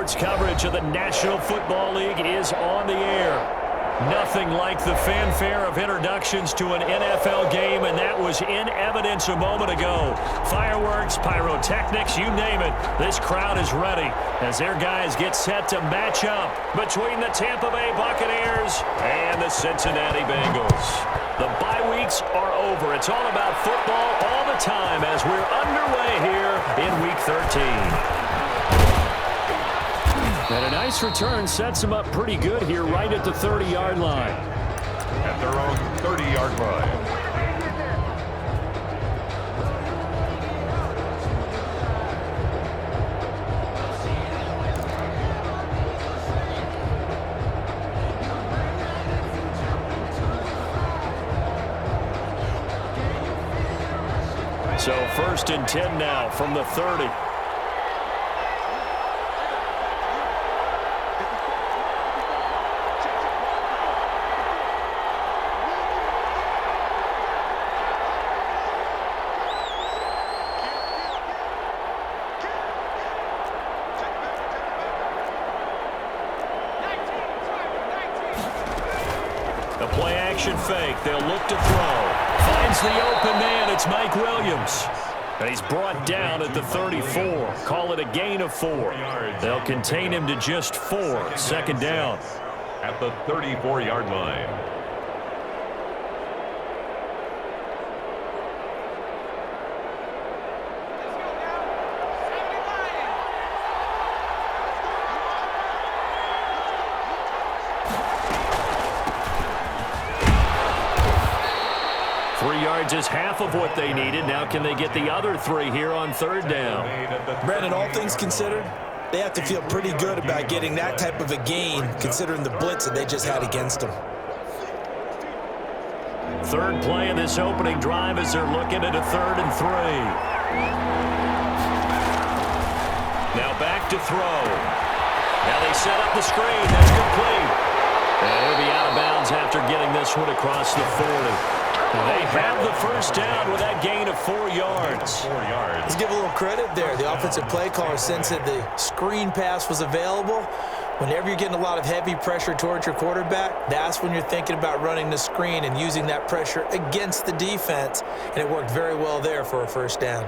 Sports coverage of the National Football League is on the air. Nothing like the fanfare of introductions to an NFL game, and that was in evidence a moment ago. Fireworks, pyrotechnics, you name it. This crowd is ready as their guys get set to match up between the Tampa Bay Buccaneers and the Cincinnati Bengals. The bye weeks are over. It's all about football all the time as we're underway here in Week 13. And a nice return sets him up pretty good here right at the 30-yard line. At their own 30-yard line. So 1st and 10 now from the 30. The play action fake. They'll look to throw. Finds the open man. It's Mike Williams. And he's brought down at the 34. Call it a gain of 4. They'll contain him to just 4. 2nd down. At the 34-yard line. Is half of what they needed. Now can they get the other 3 here on 3rd down? Brandon, all things considered, they have to feel pretty good about getting that type of a gain considering the blitz that they just had against them. 3rd play of this opening drive as they're looking at a 3rd and 3. Now back to throw. Now they set up the screen. That's complete. And he'll be out of bounds after getting this one across the 40. They have the 1st down with that gain of 4 yards. Let's give a little credit there. The offensive play caller sensed that the screen pass was available. Whenever you're getting a lot of heavy pressure towards your quarterback, that's when you're thinking about running the screen and using that pressure against the defense. And it worked very well there for a 1st down.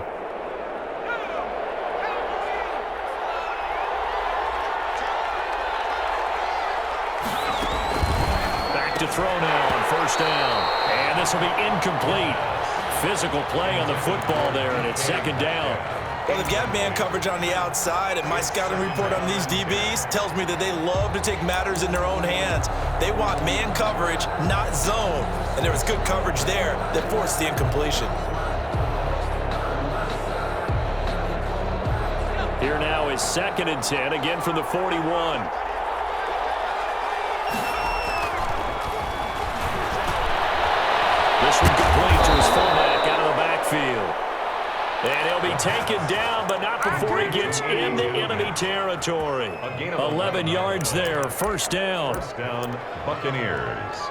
Back to throw now on 1st down. And this will be incomplete. Physical play on the football there, and it's 2nd down. Well, they've got man coverage on the outside, and my scouting report on these DBs tells me that they love to take matters in their own hands. They want man coverage, not zone. And there was good coverage there that forced the incompletion. Here now is 2nd and 10, again from the 41. This one complete to his fullback out of the backfield. And he'll be taken down, but not before he gets into enemy territory. 11 yards there, 1st down. 1st down, Buccaneers.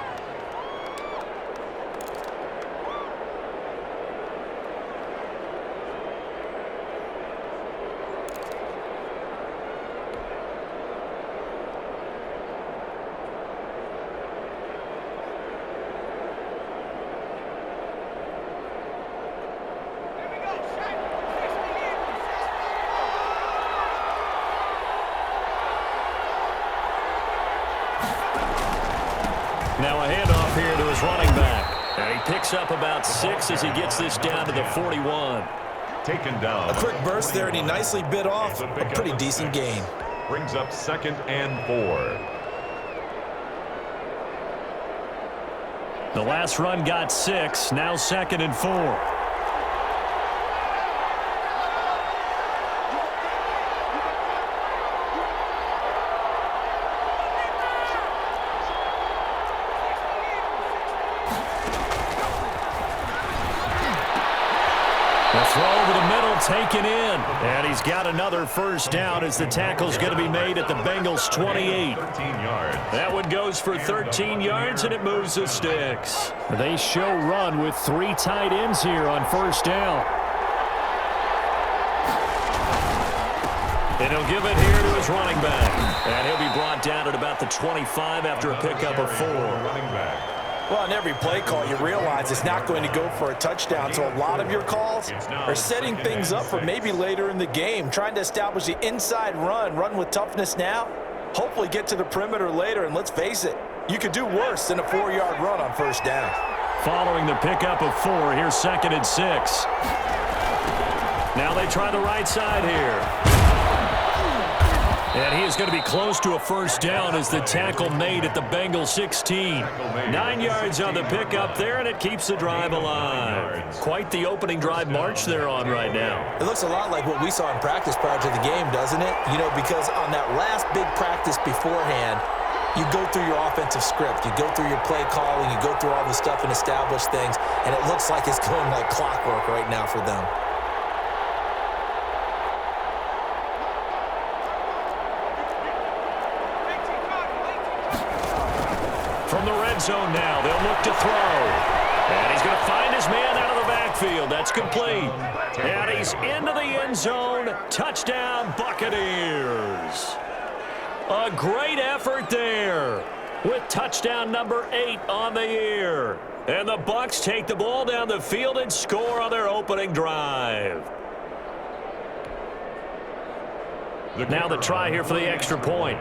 Now a handoff here to his running back. And he picks up about 6 as he gets this down to the 41. Taken down. A quick burst there, and he nicely bit off a pretty decent gain. Brings up 2nd and 4. The last run got 6, now 2nd and 4. The throw over the middle taken in. And he's got another 1st down as the tackle's going to be made at the Bengals 28. 13 yards. That one goes for 13 yards, and it moves the sticks. They show run with 3 tight ends here on 1st down. And he'll give it here to his running back. And he'll be brought down at about the 25 after a pickup of 4. Running back. Well, on every play call, you realize it's not going to go for a touchdown, so a lot of your calls are setting things up for maybe later in the game, trying to establish the inside run with toughness now, hopefully get to the perimeter later, and let's face it, you could do worse than a 4-yard run on first down. Following the pickup of 4, here's 2nd and 6. Now they try the right side here. And he is going to be close to a first down as the tackle made at the Bengals 16. 9 yards on the pickup there, and it keeps the drive alive. Quite the opening drive march they're on right now. It looks a lot like what we saw in practice prior to the game, doesn't it? You know, because on that last big practice beforehand, you go through your offensive script. You go through your play calling. You go through all the stuff and establish things, and it looks like it's going like clockwork right now for them. From the red zone now, they'll look to throw. And he's going to find his man out of the backfield. That's complete. And he's into the end zone. Touchdown, Buccaneers. A great effort there with touchdown number 8 on the year. And the Bucks take the ball down the field and score on their opening drive. Now the try here for the extra point.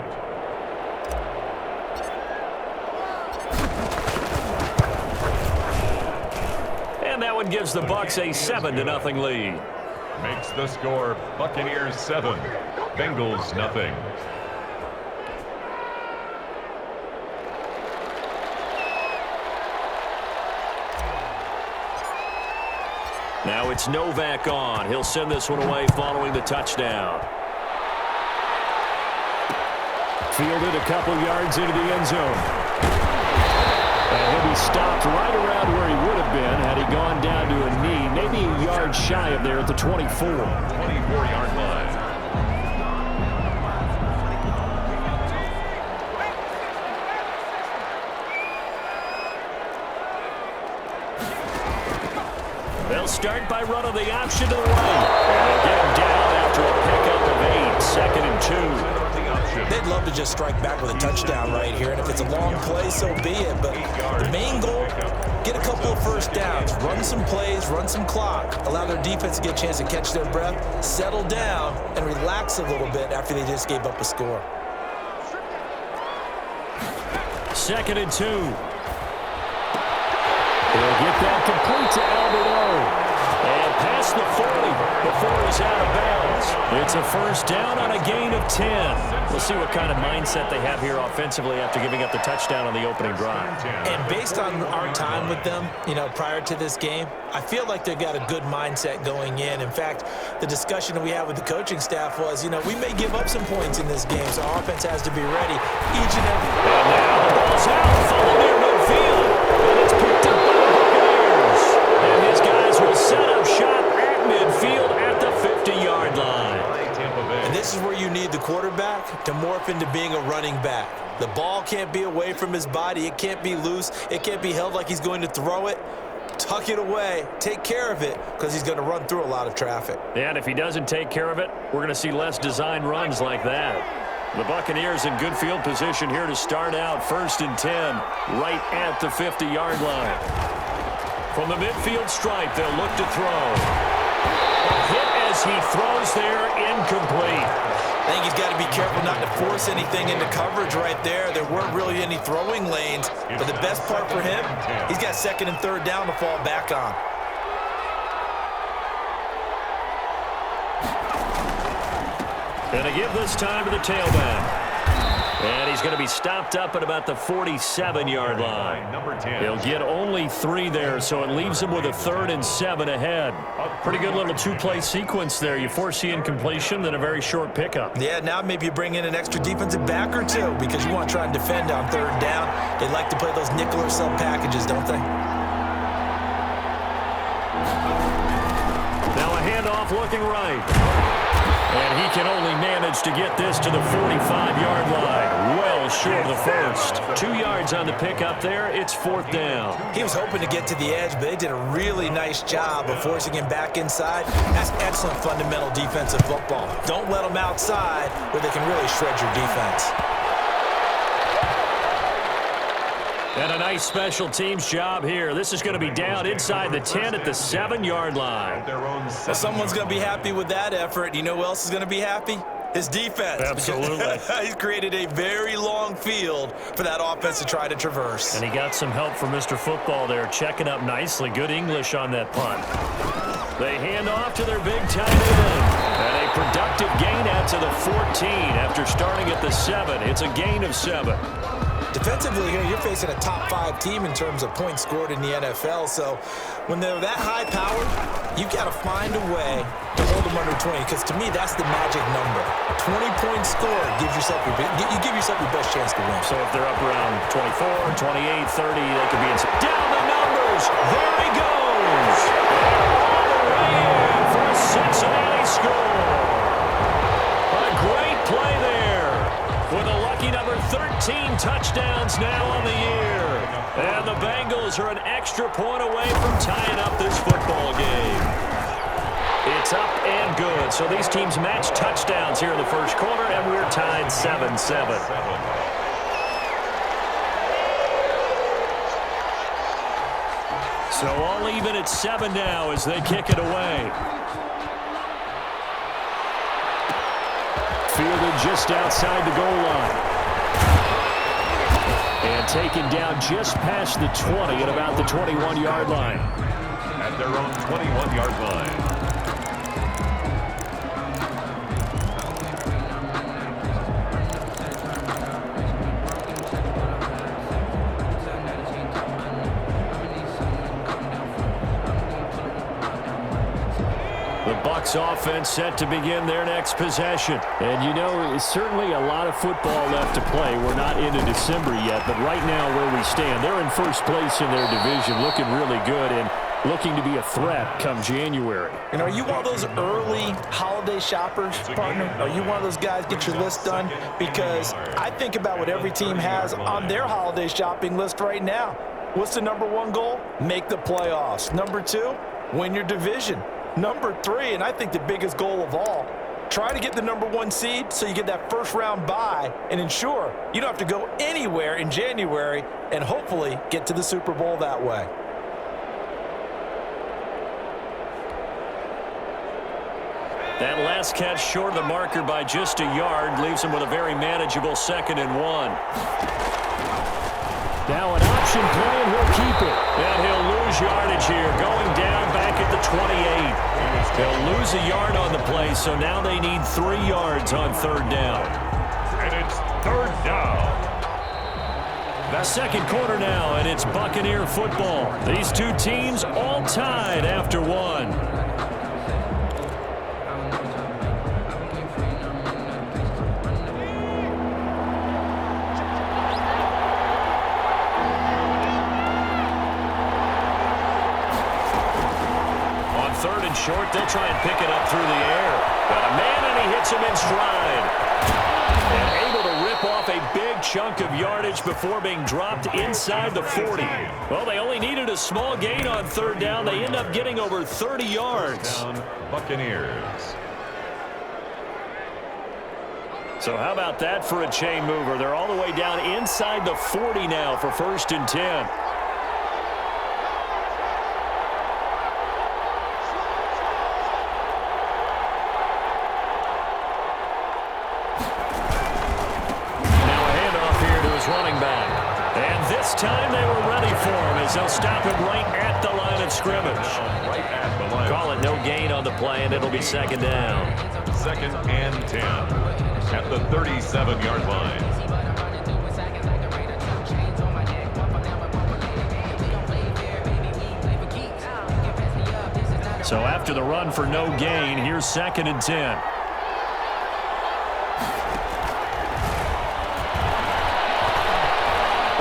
And that one gives the Bucks a 7-0 lead. Makes the score Buccaneers 7, Bengals nothing. Now it's Novak on. He'll send this one away following the touchdown. Fielded a couple yards into the end zone. And he'll be stopped right around where he would have been had he gone down to a knee, maybe a yard shy of there at the 24. 24-yard line. They'll start by running the option to the right. And they'll get him down after a pickup of 8, 2nd and 2. They'd love to just strike back with a touchdown right here, and if it's a long play, so be it. But the main goal, get a couple of first downs, run some plays, run some clock, allow their defense to get a chance to catch their breath, settle down, and relax a little bit after they just gave up a score. 2nd and 2. He'll get that complete to Albert O. And past the 40 before he's out of bounds. It's a first down on a gain of 10. We'll see what kind of mindset they have here offensively after giving up the touchdown on the opening drive. And based on our time with them, you know, prior to this game, I feel like they've got a good mindset going in. In fact, the discussion that we had with the coaching staff was, you know, we may give up some points in this game, so our offense has to be ready each and every. And now the ball's out, followed near midfield, and it's picked up by the Buccaneers. And his guys will set up shop at midfield at the 50-yard line. And this is where you need the quarterback to morph into being a running back. The ball can't be away from his body. It can't be loose. It can't be held like he's going to throw it. Tuck it away. Take care of it because he's going to run through a lot of traffic. And if he doesn't take care of it, we're going to see less design runs like that. The Buccaneers in good field position here to start out 1st and 10 right at the 50-yard line. From the midfield stripe, they'll look to throw. Hit as he throws there, incomplete. I think he's got to be careful not to force anything into coverage right there. There weren't really any throwing lanes, but the best part for him, he's got 2nd and 3rd down to fall back on. And to give this time to the tailback. And he's going to be stopped up at about the 47-yard line. Number 10. He'll get only 3 there, so it leaves him with a 3rd and 7 ahead. Pretty good little 2-play sequence there. You foresee incompletion, then a very short pickup. Yeah, now maybe you bring in an extra defensive back or two because you want to try and defend on 3rd down. They like to play those nickel or sub packages, don't they? Now a handoff looking right. And he can only manage to get this to the 45-yard line. Well falls short of the first. 2 yards on the pickup there. It's 4th down. He was hoping to get to the edge, but they did a really nice job of forcing him back inside. That's excellent fundamental defensive football. Don't let them outside where they can really shred your defense. And a nice special teams job here. This is going to be down inside the 10 at the 7-yard line. Well, someone's going to be happy with that effort. You know who else is going to be happy? His defense. Absolutely. He's created a very long field for that offense to try to traverse. And he got some help from Mr. Football there, checking up nicely. Good English on that punt. They hand off to their big tight end. And a productive gain out to the 14 after starting at the 7. It's a gain of 7. Defensively here, you're facing a top-5 team in terms of points scored in the NFL. So when they're that high-powered, you've got to find a way to hold them under 20, because to me, that's the magic number. 20 points scored gives yourself you give yourself your best chance to win. So if they're up around 24, 28, 30, they could be in. Down the numbers. There he goes. All the way in for a Cincinnati score. A great play there. With a lucky number 13 touchdowns now on the year. And the Bengals are an extra point away from tying up this football game. It's up and good. So these teams match touchdowns here in the first quarter, and we're tied 7-7. So all even at 7 now as they kick it away. Fielded just outside the goal line. And taken down just past the 20 at about the 21-yard line. At their own 21-yard line. The Bucks offense set to begin their next possession. And you know, certainly a lot of football left to play. We're not into December yet, but right now where we stand, they're in first place in their division, looking really good and looking to be a threat come January. And are you one of those early holiday shoppers, partner? Are you one of those guys get your list done? Because I think about what every team has on their holiday shopping list right now. What's the number 1 goal? Make the playoffs. Number 2, win your division. Number 3, and I think the biggest goal of all, try to get the number 1 seed so you get that first-round bye and ensure you don't have to go anywhere in January and hopefully get to the Super Bowl that way. That last catch short of the marker by just a yard leaves him with a very manageable 2nd and 1. Now an option play, and he'll keep it. And he'll lose yardage here, going down back at the 28. They'll lose a yard on the play, so now they need 3 yards on 3rd down. And it's 3rd down. The second quarter now, and it's Buccaneer football. These two teams all tied after 1. Short, they'll try and pick it up through the air. Got a man, and he hits him in stride. And able to rip off a big chunk of yardage before being dropped inside the 40. Well, they only needed a small gain on 3rd down. They end up getting over 30 yards. Down, Buccaneers. So how about that for a chain mover? They're all the way down inside the 40 now for 1st and 10. Running back. And this time they were ready for him as they'll stop him right at the line of scrimmage. Right at the line. Call it no gain on the play, and it'll be 2nd down. 2nd and 10 at the 37-yard line. So after the run for no gain, here's 2nd and 10.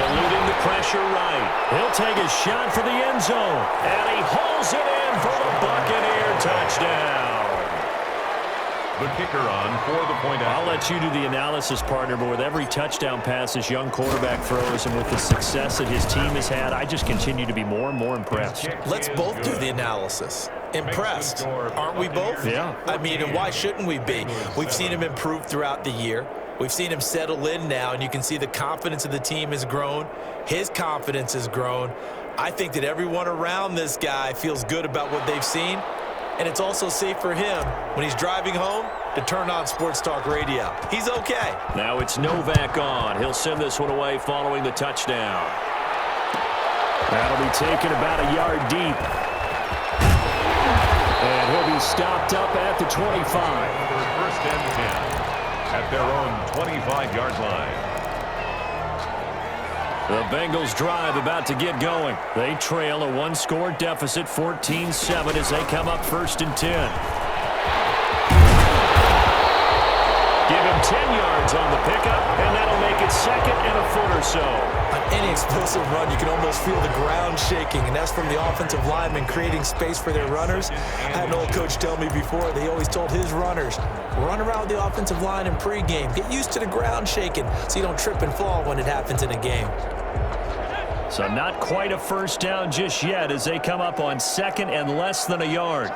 Eluding the pressure right. He'll take a shot for the end zone. And he hauls it in for the Buccaneer touchdown. the kicker on for the point I'll after. let you do the analysis, partner, but with every touchdown pass this young quarterback throws and with the success that his team has had, I just continue to be more and more impressed. Let's both do the analysis. Impressed. Aren't we both? Yeah. I mean, and why shouldn't we be? We've seen him improve throughout the year. We've seen him settle in now, and you can see the confidence of the team has grown. His confidence has grown. I think that everyone around this guy feels good about what they've seen, and it's also safe for him when he's driving home to turn on Sports Talk Radio. He's okay. Now it's Novak on. He'll send this one away following the touchdown. That'll be taken about a yard deep. And he'll be stopped up at the 25. First and 10 at their own 25-yard line. The Bengals drive about to get going. They trail a one-score deficit, 14-7, as they come up first and 10. Give him 10 yards on the pickup, and that'll make it second and a foot or so. On any explosive run, you can almost feel the ground shaking, and that's from the offensive linemen creating space for their runners. I had an old coach tell me before, they always told his runners, run around the offensive line in pregame. Get used to the ground shaking so you don't trip and fall when it happens in a game. So not quite a first down just yet as they come up on second and less than a yard.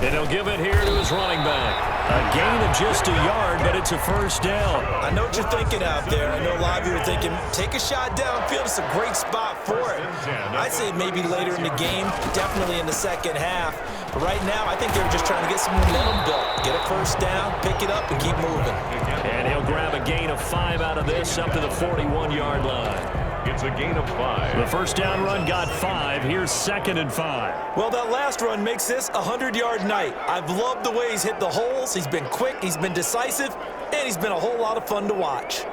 And he'll give it here to his running back. A gain of just a yard, but it's a first down. I know what you're thinking out there. I know a lot of you are thinking, take a shot downfield. It's a great spot for it. I'd say maybe later in the game, definitely in the second half. But right now, I think they're just trying to get some momentum built. Get a first down, pick it up, and keep moving. And he'll grab a gain of 5 out of this up to the 41-yard line. It's a gain of 5. The first down run got 5. Here's second and 5. Well, that last run makes this a 100-yard night. I've loved the way he's hit the holes. He's been quick, he's been decisive, and he's been a whole lot of fun to watch.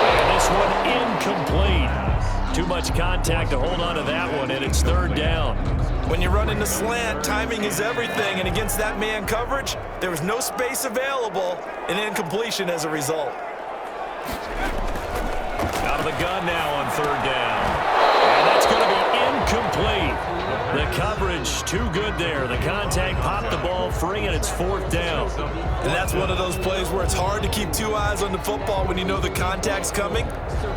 And this one incomplete. Too much contact to hold on to that one, and it's third down. When you run in the slant, timing is everything, and against that man coverage, there was no space available, and incompletion as a result. Out of the gun now on third down. And that's going to be incomplete. The coverage too good there. The contact popped the ball free, and it's fourth down. And that's one of those plays where it's hard to keep two eyes on the football when you know the contact's coming,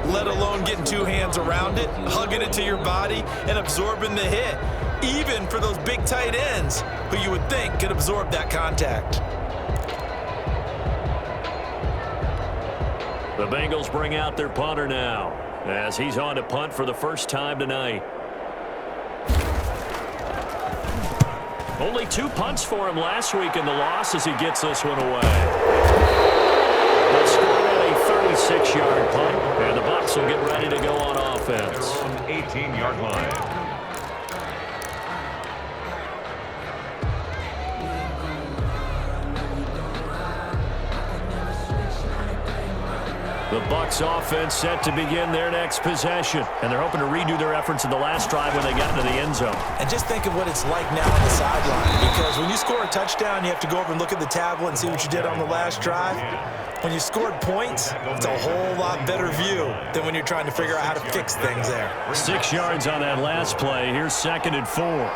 let alone getting two hands around it, hugging it to your body, and absorbing the hit. Even for those big tight ends who you would think could absorb that contact. The Bengals bring out their punter now as he's on to punt for the first time tonight. Only 2 punts for him last week in the loss as he gets this one away. They'll score at a 36-yard punt, and the Bucks will get ready to go on offense. They're on 18-yard line. The Bucks offense set to begin their next possession, and they're hoping to redo their efforts in the last drive when they got into the end zone. And just think of what it's like now on the sideline, because when you score a touchdown, you have to go over and look at the tablet and see what you did on the last drive. When you scored points, it's a whole lot better view than when you're trying to figure out how to fix things there. 6 yards on that last play. Here's second and 4.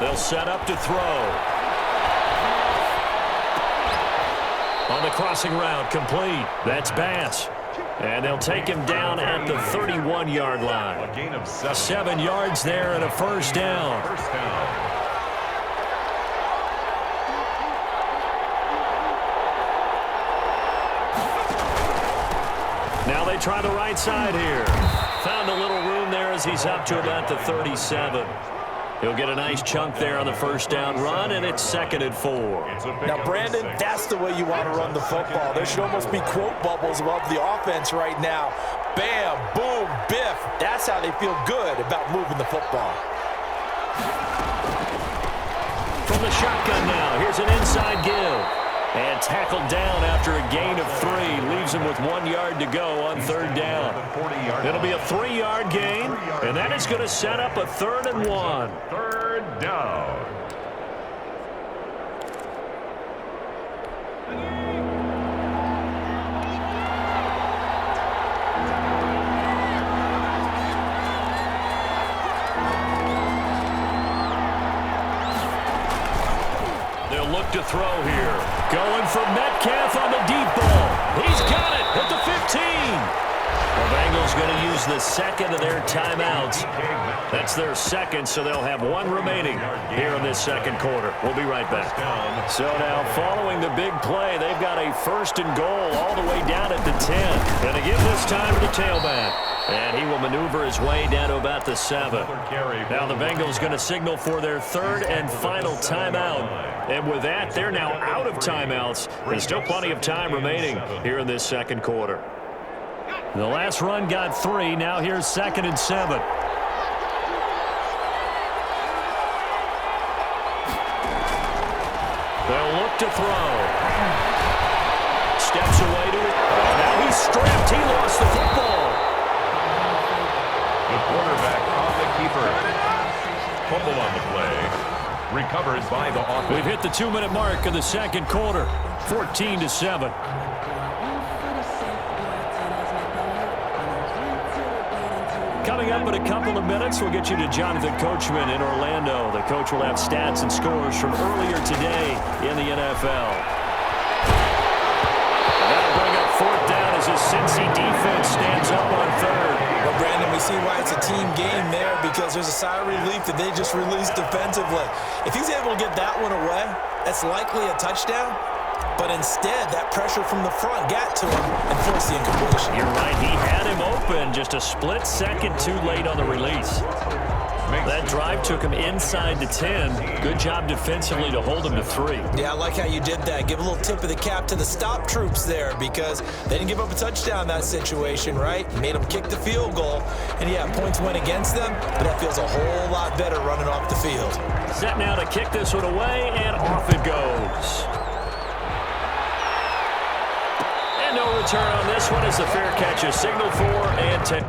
They'll set up to throw. On the crossing route, complete. That's Bass. And they'll take him down at the 31-yard line. A gain of 7. 7 yards there and a first down. First down. Now they try the right side here. Found a little room there as he's up to about the 37. He'll get a nice chunk there on the first down run, and it's second and 4. Now, Brandon, that's the way you want to run the football. There should almost be quote bubbles above the offense right now. Bam, boom, biff. That's how they feel good about moving the football. From the shotgun now, here's an inside give. And tackled down after a gain of 3. Leaves him with 1 yard to go on third down. It'll be a 3-yard gain, and that is going to set up a 3rd and 1. Third down. They'll look to throw here. Going for Metcalf on the deep ball. He's got it at the 15. The Bengals going to use the second of their timeouts. That's their second, so they'll have 1 remaining here in this second quarter. We'll be right back. So now, following the big play, they've got a 1st and goal all the way down at the 10. Going to give this time to the tailback. And he will maneuver his way down to about the 7. Now the Bengals going to signal for their 3rd and final timeout. And with that, they're now out of timeouts. There's still plenty of time remaining here in this second quarter. The last run got 3. Now here's 2nd and 7. They'll look to throw. Steps away to it. Oh, now he's stripped. He lost the football. The quarterback on the keeper. Fumble on the play. Recovered by the offense. We've hit the 2-minute mark of the second quarter. 14-7. Coming up in a couple of minutes, we'll get you to Jonathan Coachman in Orlando. The coach will have stats and scores from earlier today in the NFL. That'll bring up 4th down as his Cincy defense stands up on 3rd. Well, Brandon, we see why it's a team game there because there's a sigh of relief that they just released defensively. If he's able to get that one away, that's likely a touchdown. But instead, that pressure from the front got to him and forced the incompletion. You're right. He had him open just a split second too late on the release. That drive took him inside the 10. Good job defensively to hold him to 3. Yeah, I like how you did that. Give a little tip of the cap to the stop troops there because they didn't give up a touchdown in that situation, right? Made them kick the field goal. And, yeah, points went against them, but that feels a whole lot better running off the field. Set now to kick this one away, and off it goes. And no return on this one as the fair catch is signaled for and 10.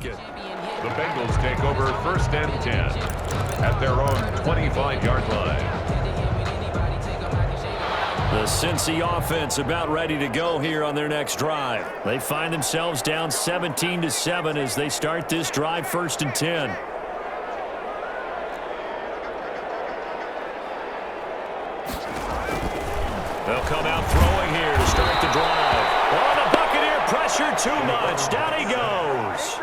The Bengals take over 1st and 10 at their own 25-yard line. The Cincy offense about ready to go here on their next drive. They find themselves down 17-7 as they start this drive 1st and 10. They'll come out throwing here to start the drive. Oh, the Buccaneer pressure too much. Down he goes.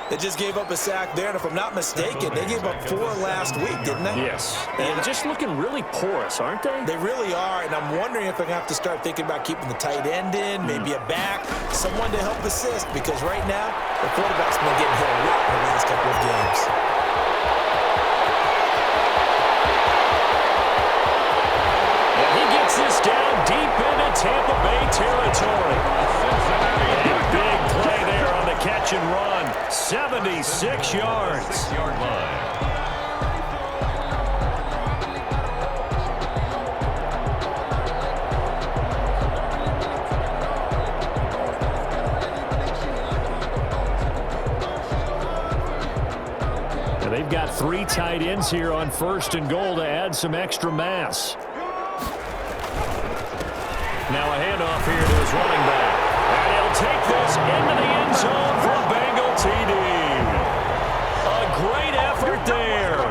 They just gave up a sack there, and if I'm not mistaken, they gave up 4 last week, didn't they? Yes. And just looking really porous, aren't they? They really are, and I'm wondering if they're going to have to start thinking about keeping the tight end in, maybe a back, someone to help assist, because right now, the quarterback's been getting hit a lot in the last couple of games. And he gets this down deep into Tampa Bay territory. A big play there on the catch and run. 76 yards. 6-yard line. They've got 3 tight ends here on 1st and goal to add some extra mass. Now a handoff here to his running back. And he'll take this into the end zone for a Bengal TD. A great effort there.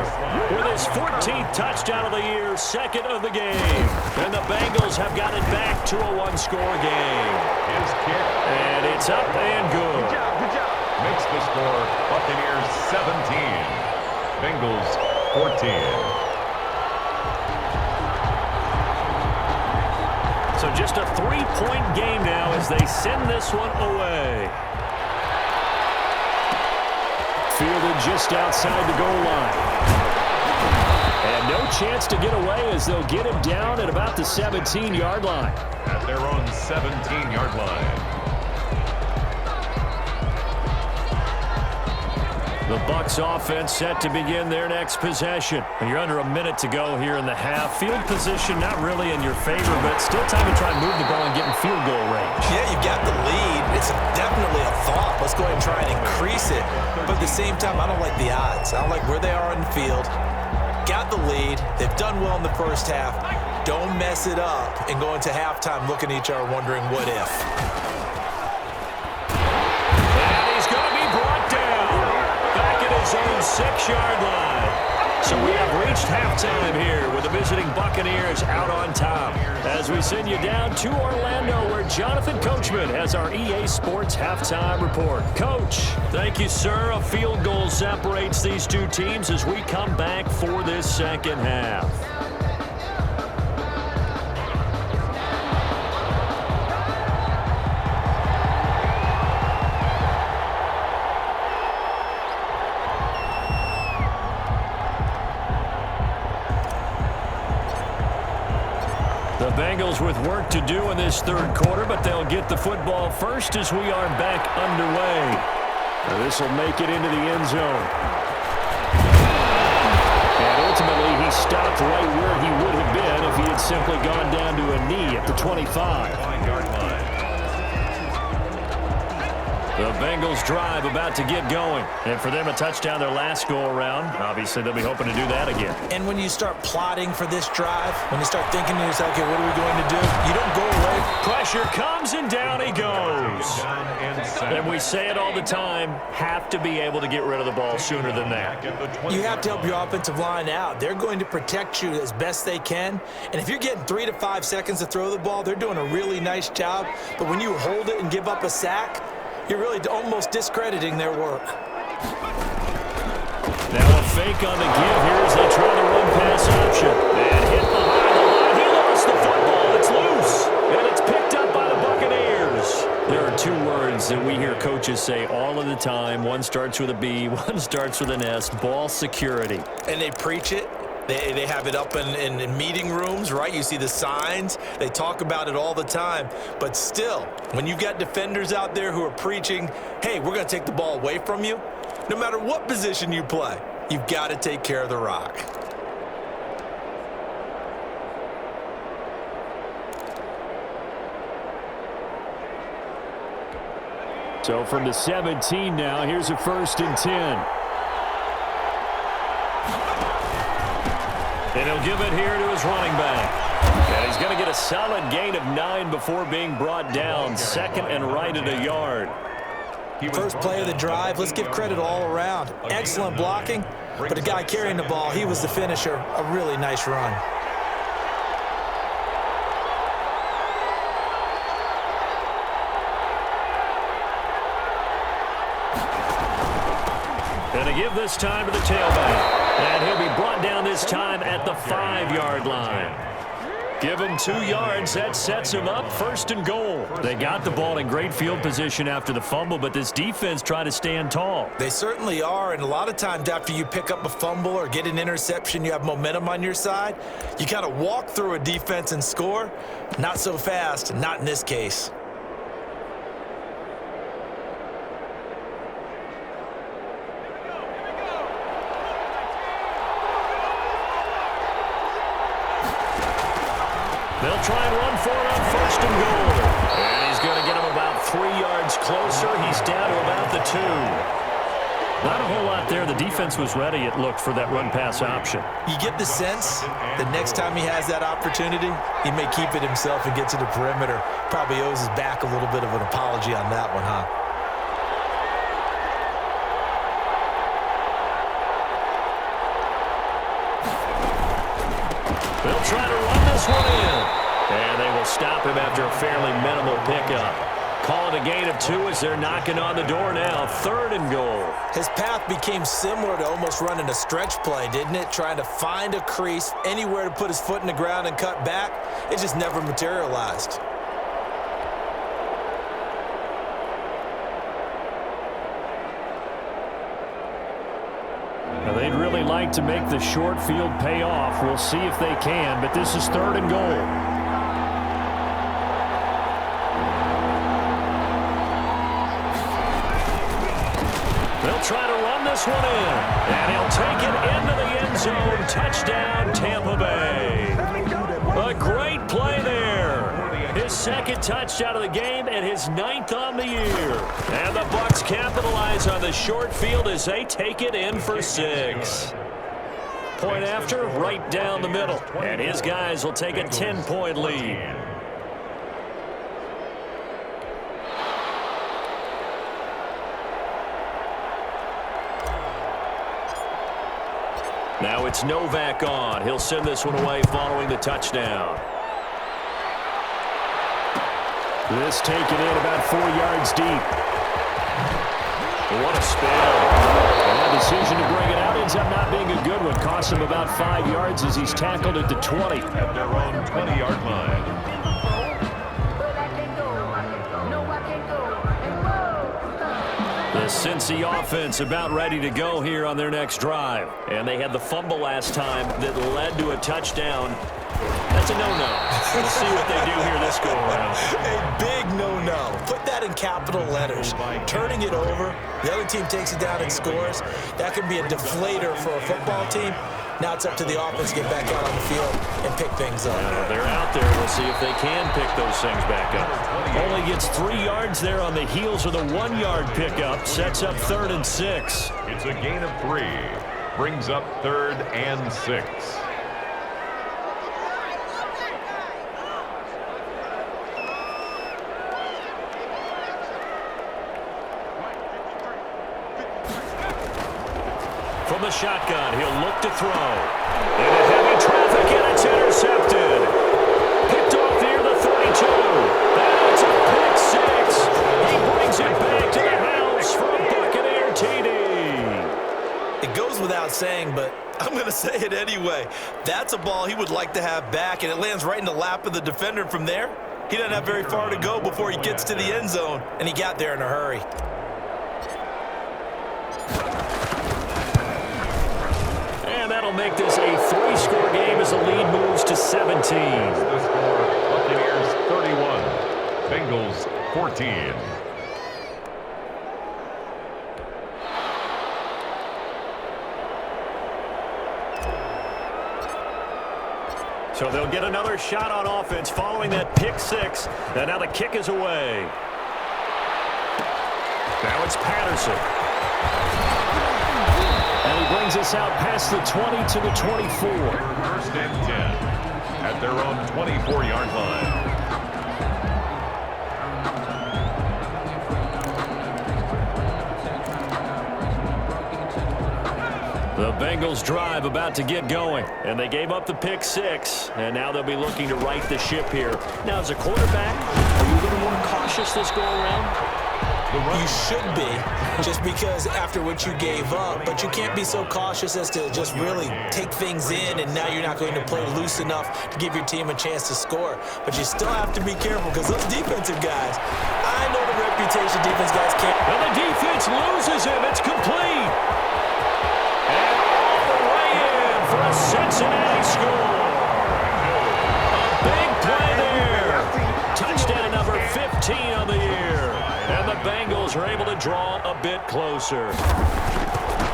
With his 14th touchdown of the year, 2nd of the game. And the Bengals have got it back to a 1-score game. His kick. And it's up and good. Good job. Makes the score Buccaneers 17. Bengals 14. So just a 3-point game now as they send this one away. Fielded just outside the goal line. And no chance to get away as they'll get him down at about the 17-yard line. At their own 17-yard line. The Bucks offense set to begin their next possession. And you're under a minute to go here in the half. Field position not really in your favor, but still time to try and move the ball and get in field goal range. Yeah, you've got the lead. It's definitely a thought. Let's go ahead and try and increase it. But at the same time, I don't like the odds. I don't like where they are on the field. Got the lead. They've done well in the first half. Don't mess it up and go into halftime looking at each other wondering what if. And he's going to be brought down back at his own 6-yard line. So we have reached halftime here with the visiting Buccaneers out on top. As we send you down to Orlando where Jonathan Coachman has our EA Sports halftime report. Coach, thank you, sir. A field goal separates these two teams as we come back for this second half. The Bengals with work to do in this third quarter, but they'll get the football first as we are back underway. This will make it into the end zone. And ultimately, he stopped right where he would have been if he had simply gone down to a knee at the 25. The Bengals drive about to get going. And for them, a touchdown their last go-around. Obviously, they'll be hoping to do that again. And when you start plotting for this drive, when you start thinking to yourself, okay, what are we going to do? You don't go away. Pressure comes, and down he goes. And we say it all the time, have to be able to get rid of the ball sooner than that. You have to help your offensive line out. They're going to protect you as best they can. And if you're getting 3 to 5 seconds to throw the ball, they're doing a really nice job. But when you hold it and give up a sack, you're really almost discrediting their work. Now a fake on the give here as they try the run-pass option. And hit behind the line. He lost the football. It's loose. And it's picked up by the Buccaneers. There are 2 words that we hear coaches say all of the time. One starts with a B, one starts with an S. Ball security. And they preach it. They have it up in meeting rooms, right? You see the signs. They talk about it all the time. But still, when you've got defenders out there who are preaching, hey, we're going to take the ball away from you, no matter what position you play, you've got to take care of the rock. So from the 17 now, here's a 1st and 10. And he'll give it here to his running back. And he's going to get a solid gain of 9 before being brought down. 2nd and right at a yard. First play of the drive, let's give credit all around. Excellent blocking, but the guy carrying the ball, he was the finisher. A really nice run. And a give this time to the tailback. And he'll be brought down this time at the 5-yard line. Give him 2 yards. That sets him up 1st and goal. They got the ball in great field position after the fumble, but this defense tried to stand tall. They certainly are, and a lot of times after you pick up a fumble or get an interception, you have momentum on your side. You kind of walk through a defense and score. Not so fast, not in this case. They'll try and run for it on 1st and goal. And he's going to get him about 3 yards closer. He's down to about the 2. Not a whole lot there the defense was ready, it looked, for that run-pass option. You get the sense that next time he has that opportunity, he may keep it himself and get to the perimeter. Probably owes his back a little bit of an apology on that one, huh? They'll try to run this one in. And they will stop him after a fairly minimal pickup. Call it a gain of 2 as they're knocking on the door now. 3rd and goal. His path became similar to almost running a stretch play, didn't it? Trying to find a crease, anywhere to put his foot in the ground and cut back. It just never materialized. Now, they'd really like to make the short field pay off. We'll see if they can, but this is 3rd and goal. They'll try to run this one in, and he'll take it into the end zone. Touchdown, Tampa Bay. A great play there. His 2nd touchdown of the game and his 9th on the year. And the Bucks capitalize on the short field as they take it in for 6. Point after, right down the middle. And his guys will take a 10-point lead. Now it's Novak on. He'll send this one away following the touchdown. This taken in about 4 yards deep. What a spin. And that decision to bring it out ends up not being a good one. Costs him about 5 yards as he's tackled at the 20. At their own 20-yard line. The Cincy offense about ready to go here on their next drive. And they had the fumble last time that led to a touchdown. That's a no-no. We'll see what they do here this go-around. A big no-no. Put that in capital letters. Turning it over, the other team takes it down and scores. That could be a deflator for a football team. Now it's up to the offense to get back out on the field and pick things up. They're out there. We'll see if they can pick those things back up. Only gets 3 yards there on the heels of the 1-yard pickup. Sets up 3rd and 6. It's a gain of 3. Brings up 3rd and 6. From the shotgun, he'll look to throw. Into heavy traffic, and it's intercepted. Picked off near the 32. That's a pick 6. He brings it back to the house for a Buccaneer TD. It goes without saying, but I'm going to say it anyway. That's a ball he would like to have back, and it lands right in the lap of the defender. From there, he doesn't have very far to go before he gets to the end zone, and he got there in a hurry. That'll make this a 3-score game as the lead moves to 17. The score, Buccaneers 31, Bengals 14. So they'll get another shot on offense following that pick 6. And now the kick is away. Now it's Patterson. And he brings us out past the 20 to the 24. 1st and 10 at their own 24-yard line. The Bengals drive about to get going. And they gave up the pick 6. And now they'll be looking to right the ship here. Now, as a quarterback, are you a little more cautious this go-around? You should be, just because after what you gave up, but you can't be so cautious as to just really take things in, and now you're not going to play loose enough to give your team a chance to score. But you still have to be careful, because those defensive guys, I know the reputation defense guys can't. And the defense loses him. It's complete. And all the way in for a Cincinnati score. A big play there. Touchdown number 15 on the year. And the Bengals are able to draw a bit closer.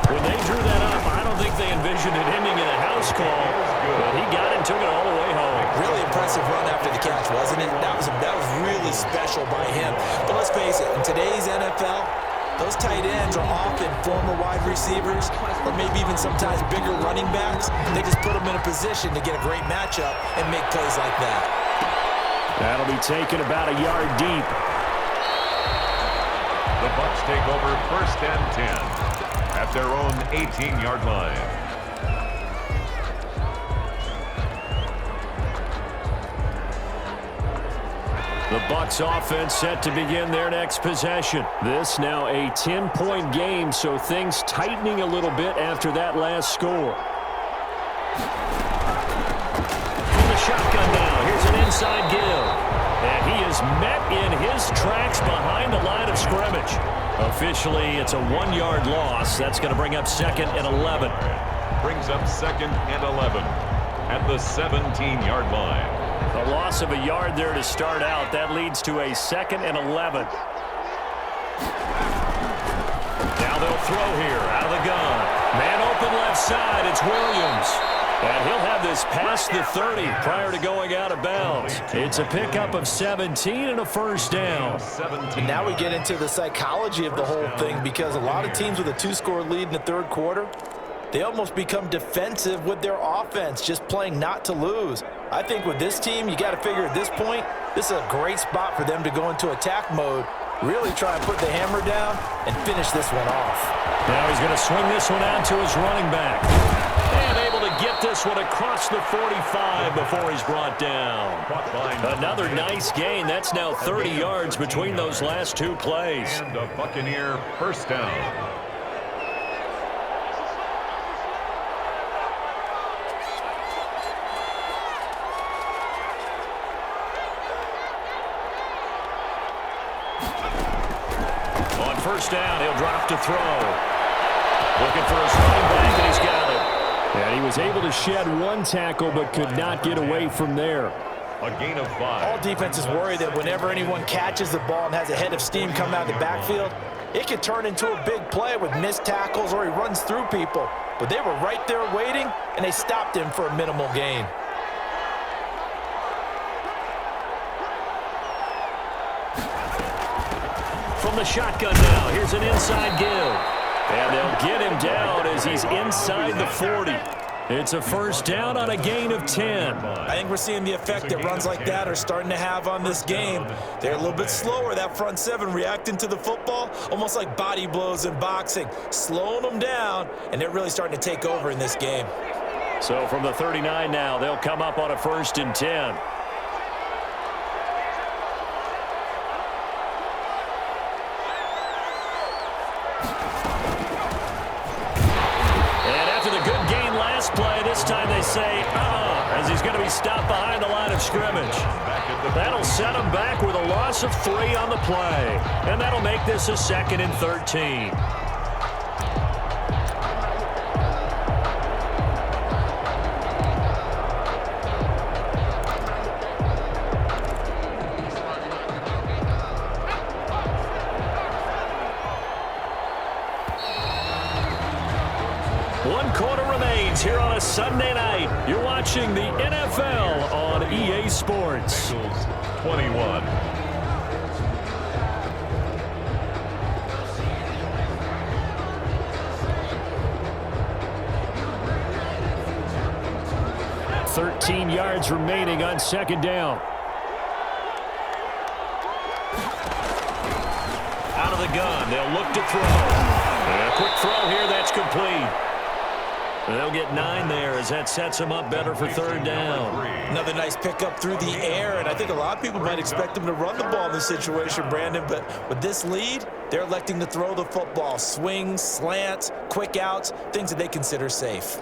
When they drew that up, I don't think they envisioned it ending in a house call, but he got it and took it all the way home. Really impressive run after the catch, wasn't it? That was really special by him. But let's face it, in today's NFL, Those tight ends are often former wide receivers or maybe even sometimes bigger running backs. They just put them in a position to get a great matchup and make plays like that. That'll be taken about a yard deep. The Bucks take over 1st and 10 at their own 18-yard line. The Bucks offense set to begin their next possession. This now a 10-point game, so things tightening a little bit after that last score. From the shotgun now, here's an inside give. And he is met in his tracks behind the line of scrimmage. Officially, it's a 1-yard loss. That's going to bring up 2nd and 11. Brings up 2nd and 11 at the 17-yard line. A loss of a yard there to start out. That leads to a 2nd and 11. Now they'll throw here out of the gun. Man open left side. It's Williams. And he'll have this past the 30 prior to going out of bounds. It's a pickup of 17 and a first down. And now we get into the psychology of the whole thing, because a lot of teams with a 2-score lead in the 3rd quarter, they almost become defensive with their offense, just playing not to lose. I think with this team, you got to figure at this point, this is a great spot for them to go into attack mode, really try and put the hammer down and finish this one off. Now he's going to swing this one out to his running back. And able to get this one across the 45 before he's brought down. Another nice gain. That's now 30 yards between those last 2 plays. And a Buccaneer first down. First down, he'll drop to throw. Looking for his running back, and he's got it. And he was able to shed 1 tackle, but could not get away from there. A gain of 5. All defenses worry that whenever anyone catches the ball and has a head of steam come out of the backfield, it could turn into a big play with missed tackles or he runs through people. But they were right there waiting, and they stopped him for a minimal gain. From the shotgun now, here's an inside give. And they'll get him down as he's inside the 40. It's a first down on a gain of 10. I think we're seeing the effect that runs like that are starting to have on this game. They're a little bit slower, that front 7, reacting to the football, almost like body blows in boxing, slowing them down, and they're really starting to take over in this game. So from the 39 now, they'll come up on a 1st and 10. Play. This time they say, as he's going to be stopped behind the line of scrimmage. That'll set him back with a loss of 3 on the play. And that'll make this a 2nd and 13. Here on a Sunday night, you're watching the NFL on EA Sports. 21. $13 yards remaining on 2nd down. Out of the gun, they'll look to throw. And a quick throw here, that's complete. They'll get 9 there as that sets them up better for 3rd down. Another nice pickup through the air, and I think a lot of people might expect them to run the ball in this situation, Brandon, but with this lead, they're electing to throw the football. Swings, slants, quick outs, things that they consider safe.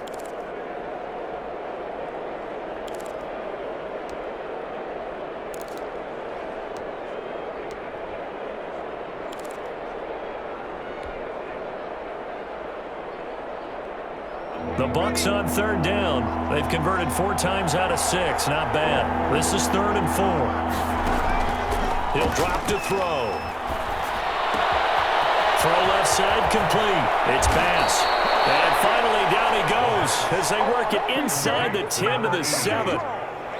The Bucks on 3rd down. They've converted 4 times out of 6. Not bad. This is 3rd and 4. He'll drop to throw. Throw left side complete. It's pass. And finally down he goes as they work it inside the 10 to the 7.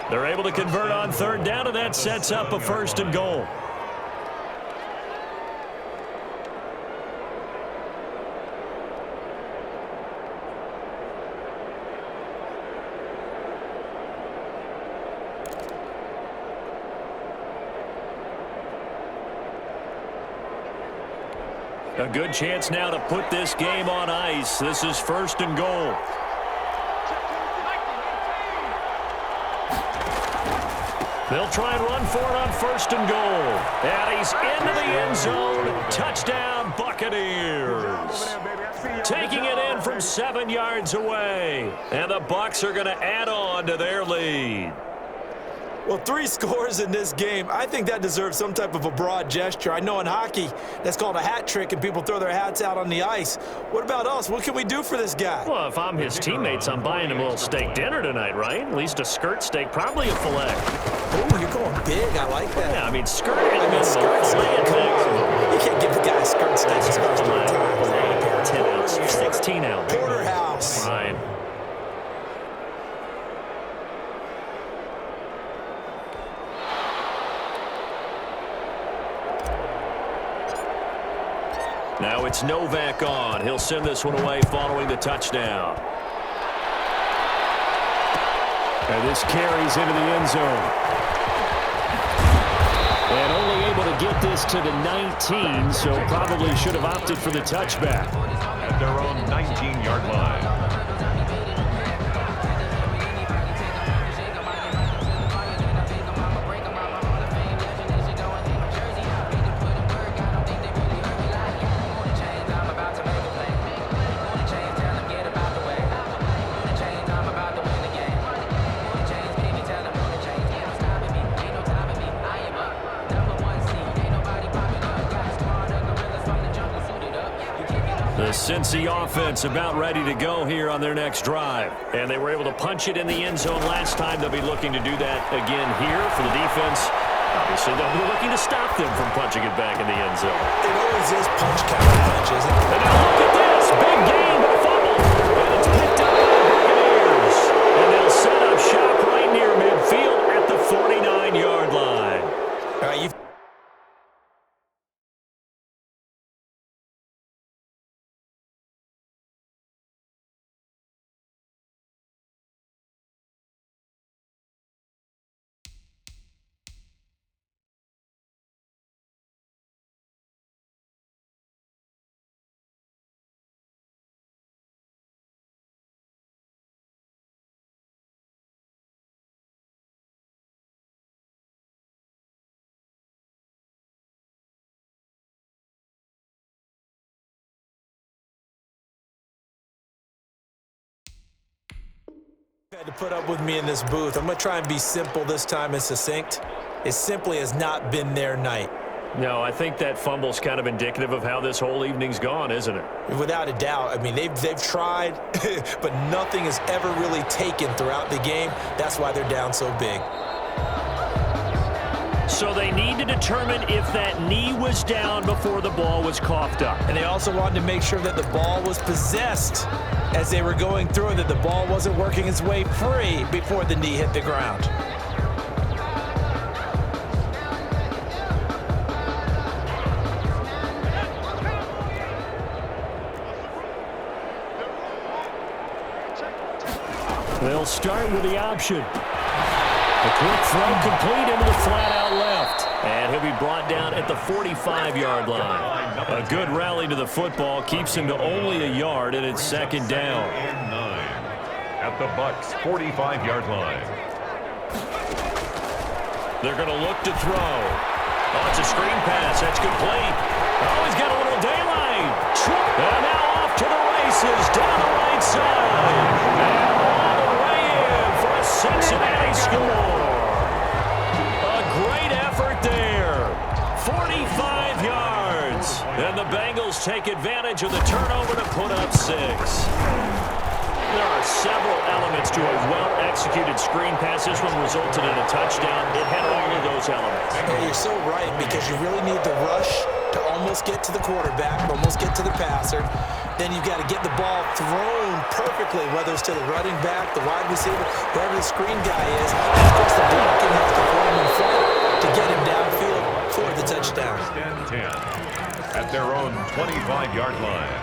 They're able to convert on 3rd down, and that sets up a 1st and goal. A good chance now to put this game on ice. This is 1st and goal. They'll try and run for it on 1st and goal. And he's into the end zone. Touchdown, Buccaneers. Taking it in from 7 yards away. And the Bucks are going to add on to their lead. Well, 3 scores in this game. I think that deserves some type of a broad gesture. I know in hockey, that's called a hat trick, and people throw their hats out on the ice. What about us? What can we do for this guy? Well, if I'm his teammates, I'm buying him a little steak dinner tonight, right? At least a skirt steak, probably a filet. Oh, you're going big. I like that. Yeah, I mean, skirt. Skirt steak. Come on. You can't give the guy a skirt steak. It's supposed to be 10 ounce, 16 ounce. Porterhouse. Fine. Now it's Novak on. He'll send this one away following the touchdown. And this carries into the end zone. And only able to get this to the 19, so probably should have opted for the touchback. At their own 19-yard line. The Cincy offense about ready to go here on their next drive. And they were able to punch it in the end zone last time. They'll be looking to do that again here for the defense. Obviously, they'll be looking to stop them from punching it back in the end zone. It always is punch, counter punch, isn't it? And now look at this. Big game, fumble. And it's picked up by the Buccaneers. And they'll set up shop right near midfield at the 49-yard line. All right, you've had to put up with me in this booth. I'm going to try and be simple this time and succinct. It simply has not been their night. No, I think that fumble's kind of indicative of how this whole evening's gone, isn't it? Without a doubt. I mean, they've tried, but nothing has ever really taken throughout the game. That's why they're down so big. So they need to determine if that knee was down before the ball was coughed up. And they also wanted to make sure that the ball was possessed as they were going through it, that the ball wasn't working its way free before the knee hit the ground. They'll start with the option. A quick throw complete into the flat out left. And he'll be brought down at the 45-yard line. A good rally to the football keeps him to only a yard, and it's 2nd down. And 9 at the Bucks 45-yard line. They're going to look to throw. Oh, it's a screen pass. That's complete. Oh, he's got a little daylight. And now off to the races down the right side. And all the way in for a Cincinnati score. A great effort there. 45 yards. And the Bengals take advantage of the turnover to put up 6. There are several elements to a well-executed screen pass. This one resulted in a touchdown. It had all of those elements. Yeah, you're so right, because you really need the rush to almost get to the quarterback, almost get to the passer. Then you've got to get the ball thrown perfectly, whether it's to the running back, the wide receiver, wherever the screen guy is. And of course, the blocking has to throw him in front to get him downfield for the touchdown. 10 at their own 25-yard line.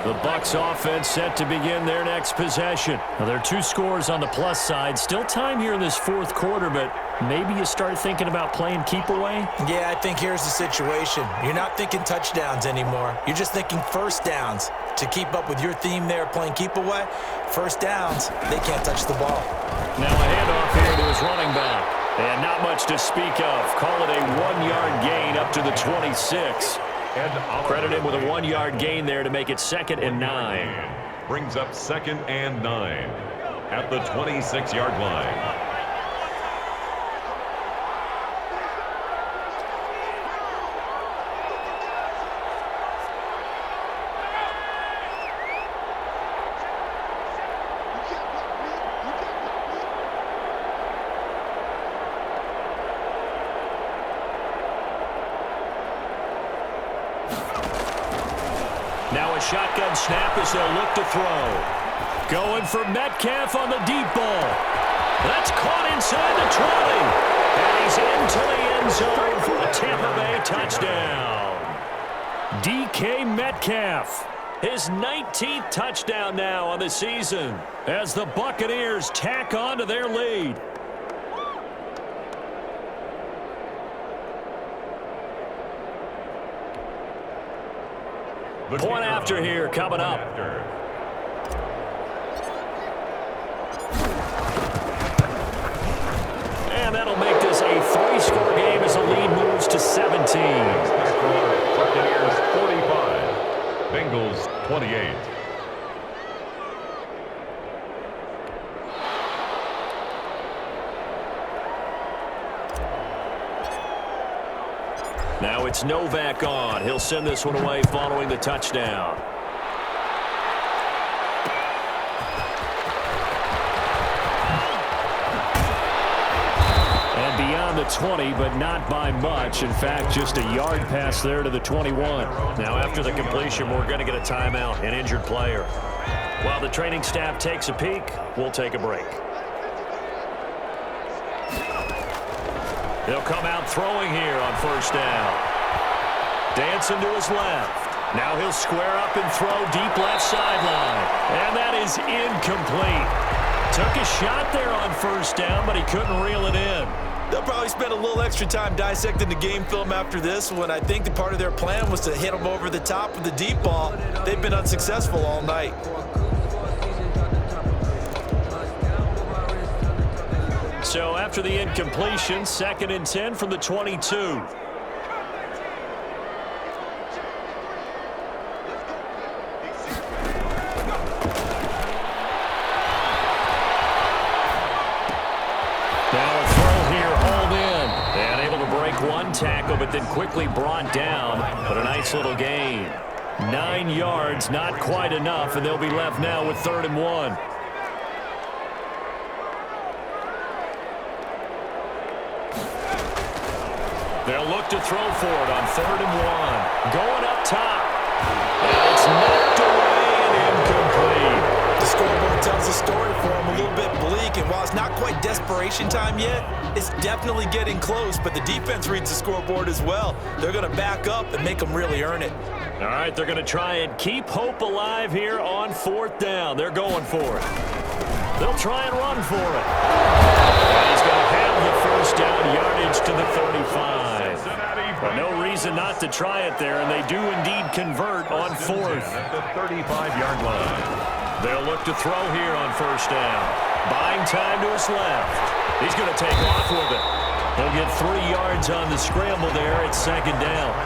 The Bucks offense set to begin their next possession. Now, there are 2 scores on the plus side. Still time here in this fourth quarter, but maybe you start thinking about playing keep away? Yeah, I think here's the situation. You're not thinking touchdowns anymore. You're just thinking first downs. To keep up with your theme there, playing keep away, first downs, they can't touch the ball. Now a handoff here to his running back. And not much to speak of. Call it a 1-yard gain up to the 26. Credit him with a 1-yard gain there to make it 2nd and 9. Brings up 2nd and 9 at the 26-yard line. Now a shotgun snap as they'll look to throw. Going for Metcalf on the deep ball. That's caught inside the 20. And he's into the end zone for a Tampa Bay touchdown. DK Metcalf, his 19th touchdown now on the season as the Buccaneers tack on to their lead. Point after here coming up. And that'll make this a 3-score game as the lead moves to 17. Buccaneers 45, Bengals 28. Now it's Novak on. He'll send this one away following the touchdown. And beyond the 20, but not by much. In fact, just a yard pass there to the 21. Now after the completion, we're going to get a timeout, an injured player. While the training staff takes a peek, we'll take a break. He'll come out throwing here on first down. Dancing to his left. Now he'll square up and throw deep left sideline. And that is incomplete. Took a shot there on first down, but he couldn't reel it in. They'll probably spend a little extra time dissecting the game film after this when I think the part of their plan was to hit him over the top with the deep ball. They've been unsuccessful all night. So after the incompletion, 2nd and 10 from the 22. Now a throw here, hauled in. And able to break one tackle, but then quickly brought down. But a nice little gain. 9 yards, not quite enough, and they'll be left now with 3rd and 1. They'll look to throw for it on 3rd and 1. Going up top. And it's knocked away and incomplete. The scoreboard tells a story for him, a little bit bleak, and while it's not quite desperation time yet, it's definitely getting close, but the defense reads the scoreboard as well. They're going to back up and make them really earn it. All right, they're going to try and keep hope alive here on 4th down. They're going for it. They'll try and run for it. And he's going to have the first down, yardage to the 35. But no reason not to try it there, and they do indeed convert on 4th. At the 35-yard line. They'll look to throw here on first down. Buying time to his left. He's going to take off with it. He'll get 3 yards on the scramble there at 2nd down.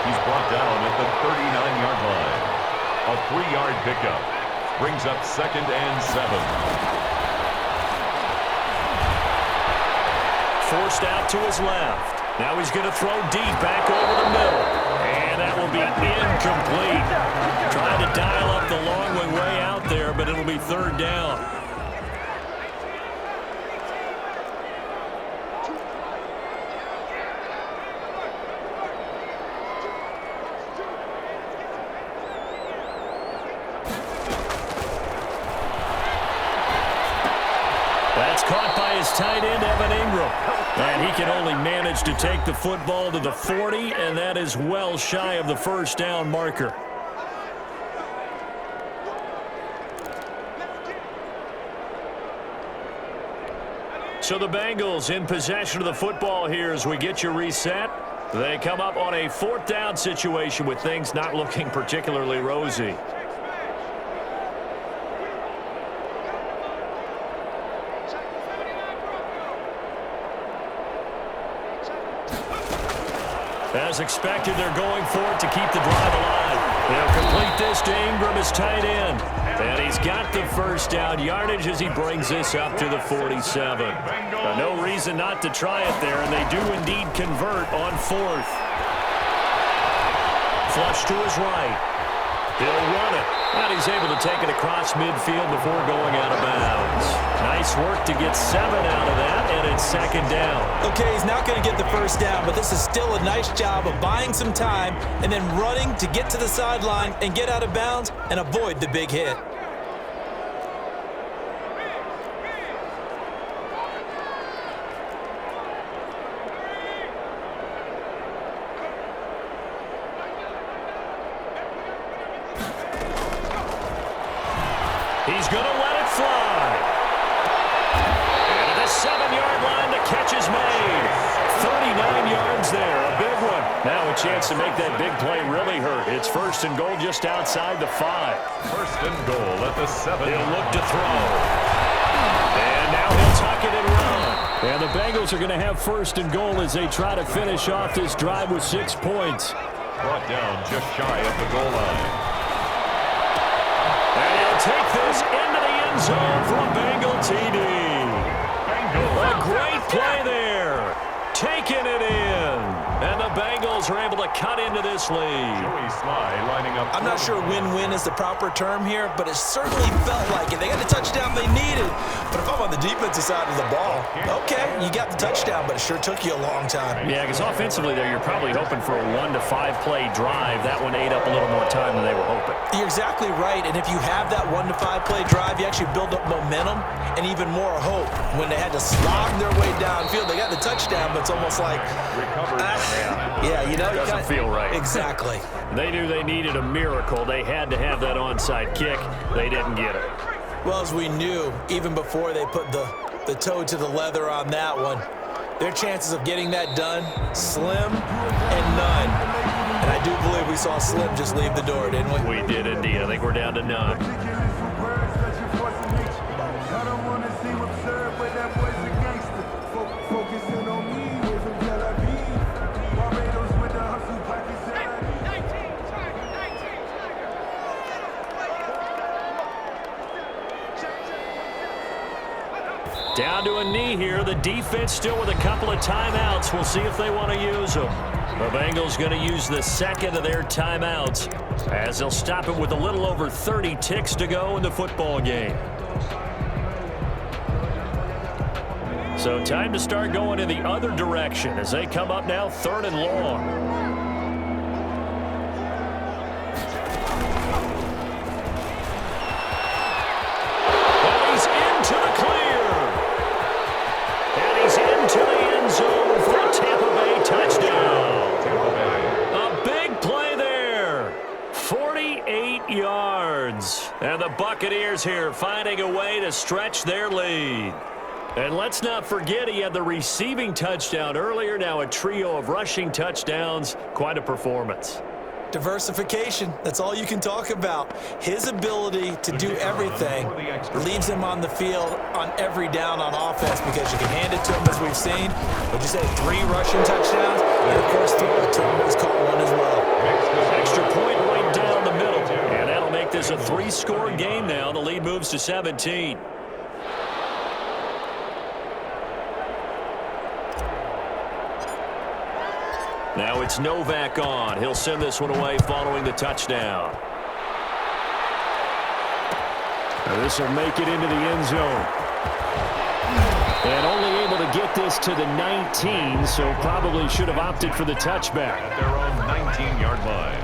He's brought down at the 39-yard line. A 3-yard pickup. Brings up 2nd and 7. Forced out to his left. Now he's going to throw deep back over the middle. And that will be incomplete. Trying to dial up the long way out there, but it'll be 3rd down. That's caught by his tight end, Evan Ingram. And he can only manage to take the football to the 40, and that is well shy of the first down marker. So the Bengals in possession of the football here as we get you reset. They come up on a 4th down situation with things not looking particularly rosy. As expected, they're going for it to keep the drive alive. They'll complete this to Ingram as tight end. And he's got the first down yardage as he brings this up to the 47. No reason not to try it there, and they do indeed convert on 4th. Flush to his right. He'll run it. And he's able to take it across midfield before going out of bounds. Nice work to get 7 out of that, and it's 2nd down. Okay, he's not going to get the first down, but this is still a nice job of buying some time and then running to get to the sideline and get out of bounds and avoid the big hit. He's going to let it fly. And at the 7-yard line, the catch is made. 39 yards there, a big one. Now a chance to make that big play really hurt. It's 1st and goal just outside the 5. 1st and goal at the 7. He'll look to throw. And now he'll tuck it and run. And the Bengals are going to have 1st and goal as they try to finish off this drive with 6 points. Brought down just shy of the goal line. And he'll take this into the end zone for a Bengal TD. A great play there. Taking it in. And the Bengals are able to cut into this lead. I'm not sure win-win is the proper term here, but it certainly felt like it. They got the touchdown they needed. But if I'm on the defensive side of the ball, okay, you got the touchdown, but it sure took you a long time. Yeah, because offensively there, you're probably hoping for a 1 to 5 play drive. That one ate up a little more time than they were hoping. You're exactly right, and if you have that 1 to 5 play drive, you actually build up momentum and even more hope. When they had to slog their way downfield, they got the touchdown, but it's almost like, you know, doesn't feel right. Exactly. They knew they needed a miracle. They had to have that onside kick. They didn't get it. Well, as we knew, even before they put the toe to the leather on that one, their chances of getting that done, slim and none. And I do believe we saw Slim just leave the door, didn't we? We did indeed. I think we're down to none. Down to a knee here. The defense still with a couple of timeouts. We'll see if they want to use them. The Bengals going to use the 2nd of their timeouts as they'll stop it with a little over 30 ticks to go in the football game. So time to start going in the other direction as they come up now 3rd and long. To the end zone for a Tampa Bay touchdown. A big play there. 48 yards. And the Buccaneers here finding a way to stretch their lead. And let's not forget he had the receiving touchdown earlier. Now a trio of rushing touchdowns. Quite a performance. Diversification, that's all you can talk about. His ability to do everything leaves him on the field on every down on offense because you can hand it to him, as we've seen. Would you say 3 rushing touchdowns? And, of course, throw it to him. He's caught one as well. Extra point right down the middle. And that'll make this a 3-score game now. The lead moves to 17. Now it's Novak on. He'll send this one away following the touchdown. Now this will make it into the end zone. And only able to get this to the 19, so probably should have opted for the touchback. At their own 19-yard line.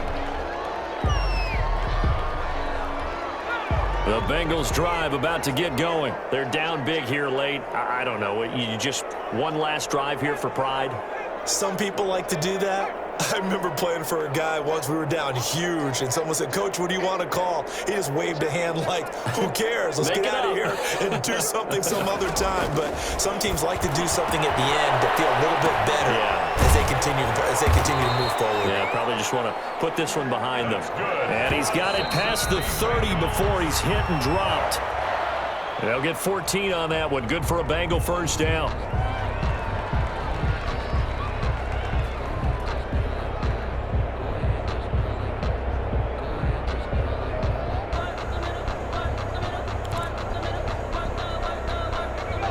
The Bengals drive about to get going. They're down big here late. I don't know. You just one last drive here for pride? Some people like to do that. I remember playing for a guy once. We were down huge, and someone said, "Coach, what do you want to call?" He just waved a hand like, "Who cares? Let's get out of here and do something some other time." But some teams like to do something at the end to feel a little bit better as they continue to move forward. Yeah, probably just want to put this one behind them. And he's got it past the 30 before he's hit and dropped. They'll get 14 on that one. Good for a Bengal first down.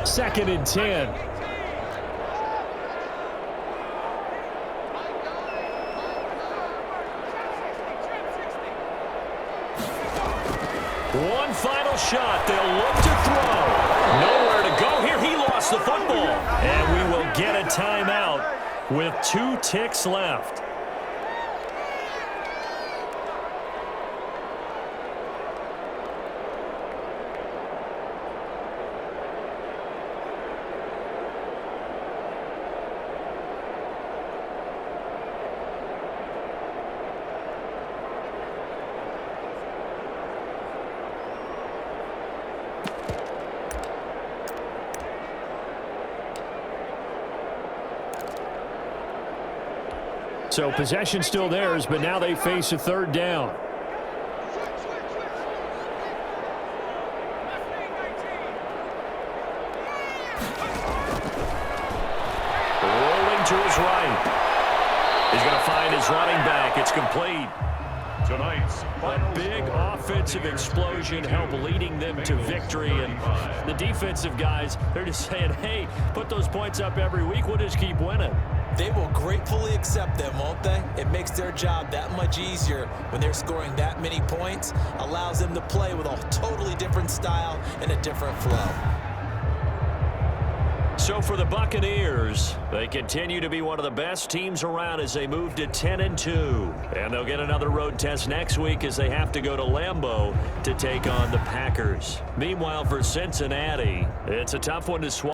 Second and 10. One final shot. They'll look to throw. Nowhere to go here. He lost the football. And we will get a timeout with 2 ticks left. So possession still theirs, but now they face a third down. Rolling to his right. He's going to find his running back. It's complete. Tonight's A big offensive explosion helped leading them to victory. And the defensive guys, they're just saying, hey, put those points up every week. We'll just keep winning. They will gratefully accept them, won't they? It makes their job that much easier when they're scoring that many points. Allows them to play with a totally different style and a different flow. So for the Buccaneers, they continue to be one of the best teams around as they move to 10-2. And they'll get another road test next week as they have to go to Lambeau to take on the Packers. Meanwhile, for Cincinnati, it's a tough one to swallow.